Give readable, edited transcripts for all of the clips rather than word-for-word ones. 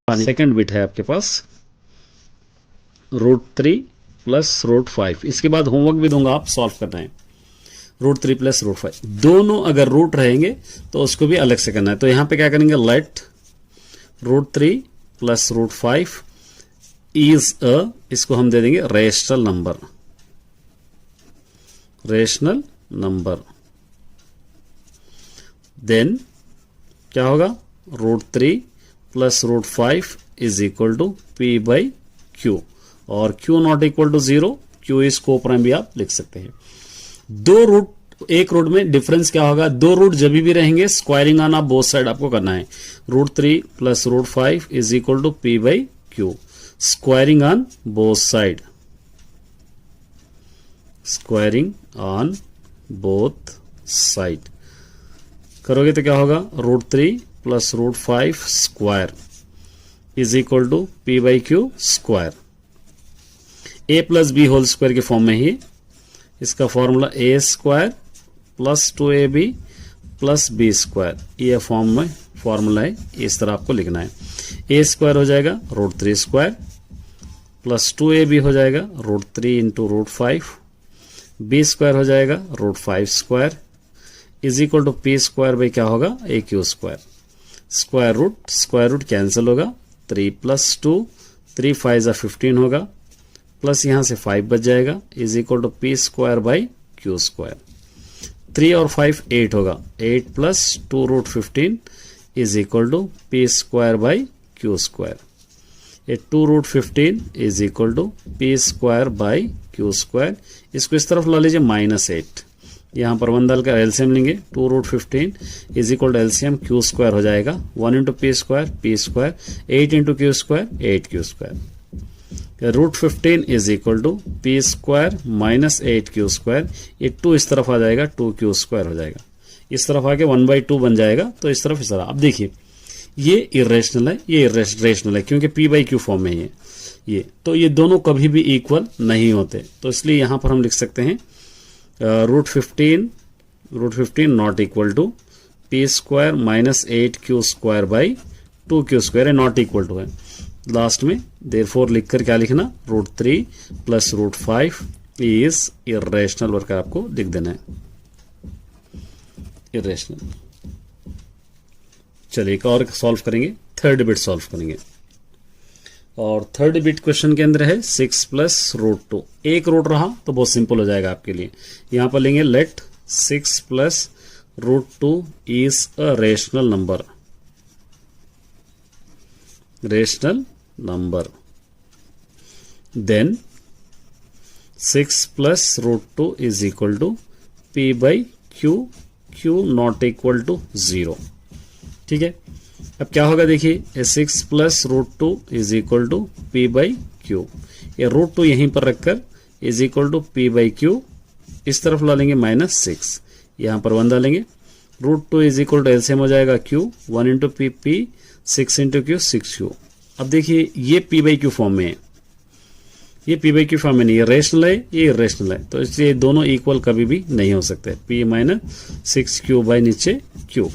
Second bit है आपके पास √3 plus √5। इसके बाद होमवर्क भी दूंगा, आप सॉल्व करना है। √3 प्लस √5 दोनों अगर रूट रहेंगे तो उसको भी अलग से करना है। तो यहां पे क्या करेंगे, लेट √3 प्लस √5 इज इसको हम दे देंगे rational number, rational number. Then क्या होगा, √3 plus √5 is equal to P by Q, और Q not equal to 0, Q is coprime भी आप लिख सकते हैं। दो रूट, एक रूट में डिफरेंस क्या होगा, दो रूट जब भी रहेंगे स्क्वायरिंग ऑन बोथ साइड आपको करना है। √3 plus √5 is equal to P by Q, squaring on both side, squaring on both side करोगे तो क्या होगा, √3 plus √5 square is equal to P by Q square. A plus B whole square के form में ही इसका formula A square plus 2AB plus B square, ये form में फॉर्मूला है, इस तरह आपको लिखना है। A स्क्वायर हो जाएगा √3 स्क्वायर प्लस 2AB हो जाएगा √3 इंटू √5, बी स्क्वायर हो जाएगा √5 square is equal to P square by क्या होगा, AQ square. Square root cancel होगा, 3 प्लस 2, 3 5 जा 15 होगा, प्लस यहां से 5 बच जाएगा is equal to P square by Q square. 3 और 5 8 होगा, 8 plus 2√15 is equal to P square by Q square. ये 2√15 is equal to P square by Q square. इसको इस तरफ ला लीजिए -8, यहां पर 1 डालकर एलसीएम लेंगे, 2√15 is equal to LCM Q square हो जाएगा 1 into P square, 8 into Q square 8Q square. √15 is equal to P square minus 8Q square, ये 2 इस तरफ आ जाएगा 2Q स्क्वायर हो जाएगा, इस तरफ आके 1/2 बन जाएगा, तो इस तरफ इस तरह। अब देखिए ये इरेशनल है, ये इरेशनल है क्योंकि P बाई Q फॉर्म में है ये, तो ये दोनों कभी भी इक्वल नहीं होते, तो इसलिए यहां पर हम लिख सकते हैं √15 not equal to P square minus 8Q square by 2Q square है, नॉट इक्वल टू है लास्ट में, देयरफॉर लिखकर क्या लिखना, √3 प्लस √5 इज इरेशनल वर्कर आपको लिख देना है, इरेशनल। चलिए एक और सॉल्व करेंगे, थर्ड बिट सॉल्व करेंगे, और थर्ड बिट क्वेश्चन के अंदर है 6 प्लस √2। एक रूट रहा तो बहुत सिंपल हो जाएगा आपके लिए, यहां पर लेंगे let 6 plus √2 is a rational number, rational number. Then 6 plus √2 is equal to P by Q, Q not equal to 0। ठीक है, अब क्या होगा देखिए, 6 plus √2 is equal to P by Q, ये √2 यहीं पर रखकर is equal to P by Q, इस तरफ ला लेंगे -6, यहां पर 1 डालेंगे, √2 इज इक्वल टू एलसीएम हो जाएगा Q, 1 into P, 6 into Q 6Q। अब देखिए ये P बाई Q फॉर्म में है, ये P बाई Q फॉर्म में नहीं, ये रेशनल है, ये इरेशनल है, तो इसलिए दोनों इक्वल कभी भी नहीं हो सकते। P माइनस 6Q बाई नीचे Q,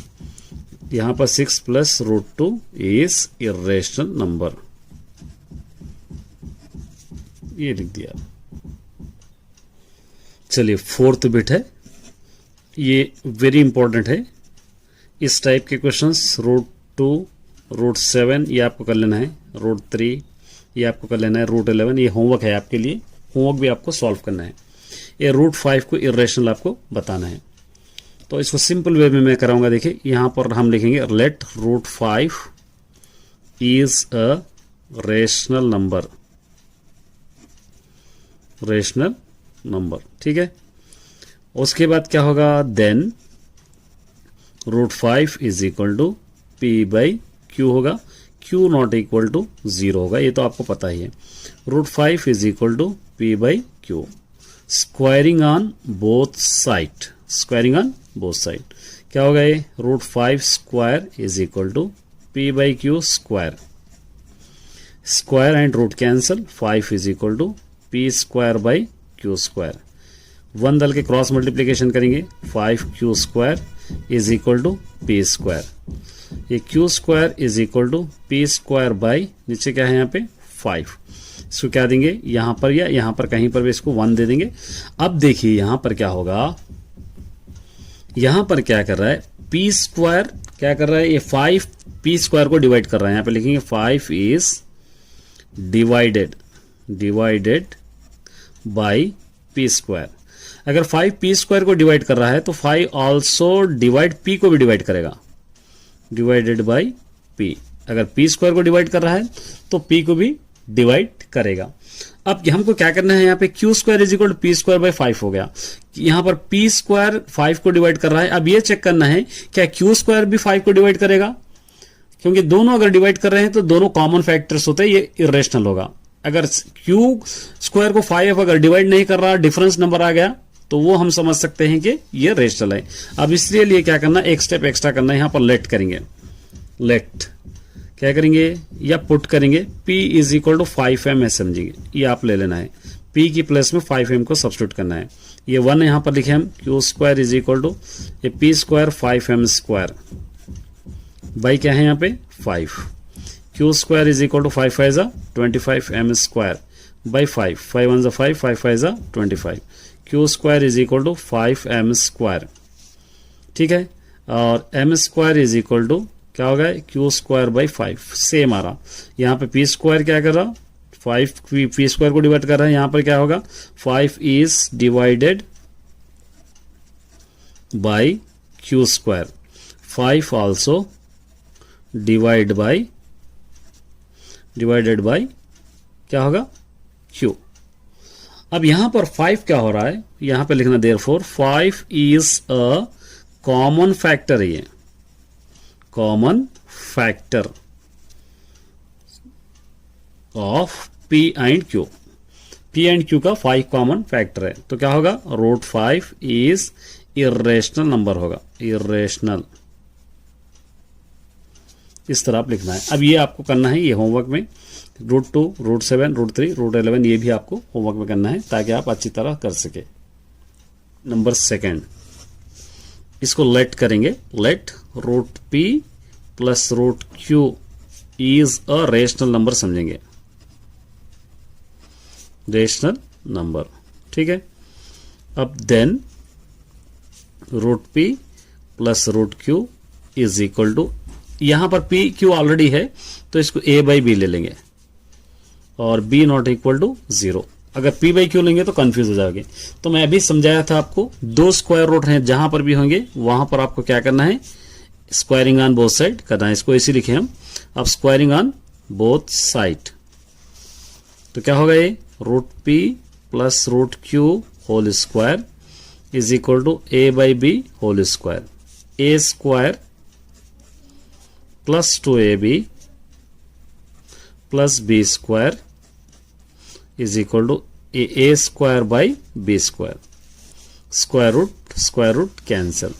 यहां पर 6 प्लस √2 इज इरेशनल नंबर, ये लिख दिया। चलिए फोर्थ बिट है, ये वेरी इंपॉर्टेंट है, इस टाइप के क्वेश्चंस √2, √7 ये आपको कर लेना है, √3 ये आपको कर लेना है, √11 ये होमवर्क है आपके लिए, होमवर्क भी आपको सॉल्व करना है। ये √5 को इरेशनल आपको बताना है, तो इसको सिंपल वे में मैं कराऊंगा। देखिए यहां पर हम लिखेंगे let √5 is a rational number, rational number. ठीक है, उसके बाद क्या होगा, then √5 is equal to P by Q होगा, Q नॉट इक्वल टू 0 होगा, ये तो आपको पता ही है। √5 is equal to P by Q, squaring on both side, squaring on both side क्या होगा, ये √5 square is equal to P by Q square, square and root cancel, 5 is equal to P square by Q square, 1 डाल के cross multiplication करेंगे, 5Q square is equal to P square, ये Q square is equal to P square by नीचे क्या है यहाँ पे 5। इसको क्या देंगे यहाँ पर या यहाँ पर कहीं पर भी इसको 1 दे देंगे। अब देखिए यहाँ पर क्या होगा, यहाँ पर क्या कर रहा है पी स्क्वायर क्या कर रहा है, ये 5 पी स्क्वायर को डिवाइड कर रहा है। यहाँ पे लिखेंगे 5 is divided by P square. अगर 5 पी स्क्वायर को डिवाइड कर रहा है तो 5 ऑल्सो डिवाइड पी को भी डिवाइड करेगा, डिवाइडेड बाई पी। अगर पी स्क्वायर को डिवाइड कर रहा है तो पी को भी डिवाइड करेगा। अब हमको क्या करना है, यहाँ पे Q square is equal to P square by 5 हो गया। यहाँ पर पी स्क्वायर 5 को डिवाइड कर रहा है। अब ये चेक करना है क्या क्यू स्क्वायर भी 5 को डिवाइड करेगा, क्योंकि दोनों अगर डिवाइड कर रहे हैं तो दोनों कॉमन फैक्टर्स होते हैं, ये इरेशनल होगा। अगर क्यू स्क्वायर को 5 अगर डिवाइड नहीं कर रहा, डिफरेंस नंबर आ गया, तो वो हम समझ सकते हैं कि ये रेशनल है। अब इसलिए लिए क्या करना, एक स्टेप एक्स्ट्रा करना है, यहां पर लेट करेंगे। लेट क्या करेंगे या पुट करेंगे, P is equal to 5m समझेंगे, ये आप ले लेना है। P की प्लेस में 5m को सब्स्टिट्यूट करना है। ये 1 यहां पर लिखे हम, Q square is equal to ये P square 5m square by क्या है यहाँ पे 5। Q square is equal to 5 5 25m square by 5 5 1 5 5 5 25। Q square is equal to 5m square, ठीक है। और m square is equal to क्या होगा, क्यू स्क्वायर बाई 5 सेम आ रहा। यहाँ पे पी स्क्वायर क्या कर रहा, 5 पी स्क्वायर को डिवाइड कर रहा है। यहाँ पर क्या होगा 5 is divided by Q square, 5 also divided by क्या होगा क्यू। अब यहां पर 5 क्या हो रहा है, यहां पे लिखना therefore 5 is a common factor है, ये common factor of P and Q। P and Q का 5 कॉमन फैक्टर है, तो क्या होगा रूट 5 इज इरेशनल नंबर होगा, इरेशनल। इस तरह आप लिखना है। अब ये आपको करना है, ये होमवर्क में रूट 2 रूट 7 रूट 3 रूट 11 ये भी आपको होमवर्क में करना है ताकि आप अच्छी तरह कर सके। नंबर 2 इसको लेट करेंगे, let root P plus root Q is a rational number समझेंगे, रेशनल नंबर, ठीक है। अब then root P plus root Q is equal to, यहां पर P Q ऑलरेडी है तो इसको A बाई B ले लेंगे और B नॉट इक्वल टू 0। अगर P बाई Q लेंगे तो कंफ्यूज हो जाओगे। तो मैं अभी समझाया था आपको, 2 स्क्वायर रूट हैं जहां पर भी होंगे वहां पर आपको क्या करना है, स्क्वायरिंग ऑन बोथ साइड करना है। इसको ऐसे लिखे हम, अब स्क्वायरिंग ऑन बोथ साइड तो क्या होगा, ये root P plus root Q whole square is equal to A by B whole square, A square plus 2AB plus B square is equal to A square by B square. Square root cancel,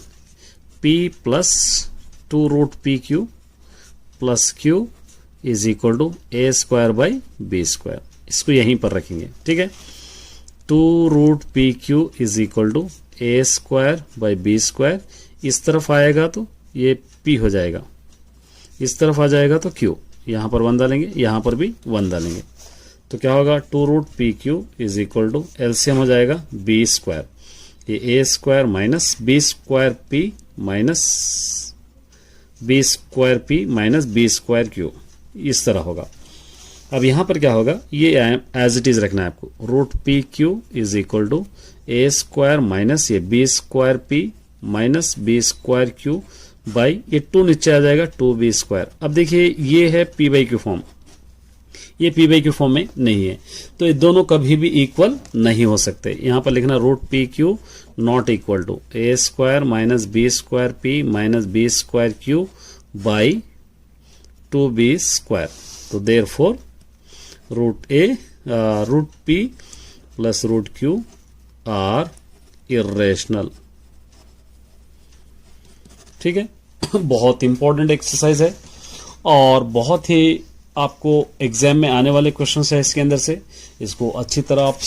P plus 2 root PQ plus Q is equal to A square by B square. इसको यहीं पर रखेंगे, ठीक है। 2 root PQ is equal to A square by B square. इस तरफ आएगा तो ये P हो जाएगा, इस तरफ आ जाएगा तो Q, यहां पर 1 डालेंगे, यहां पर भी 1 डालेंगे तो क्या होगा 2 root PQ is equal to LCM हो जाएगा B स्क्वायर, ये A square minus B square P minus B square P minus B square Q, इस तरह होगा। अब यहां पर क्या होगा, ये एज इट इज रखना है आपको, root PQ is equal to A square minus ये B square P minus B square Q by ये 2 नीचे आ जाएगा 2B स्क्वायर। अब देखिए ये है P बाई Q फॉर्म, ये P बाई Q फॉर्म में नहीं है, तो ये दोनों कभी भी इक्वल नहीं हो सकते। यहां पर लिखना root PQ not equal to A square minus B square P minus B square Q by 2B square. तो therefore root P plus root Q are irrational, ठीक है। बहुत इंपॉर्टेंट एक्सरसाइज है और बहुत ही आपको एग्जाम में आने वाले क्वेश्चन है इसके अंदर से। इसको अच्छी तरह आप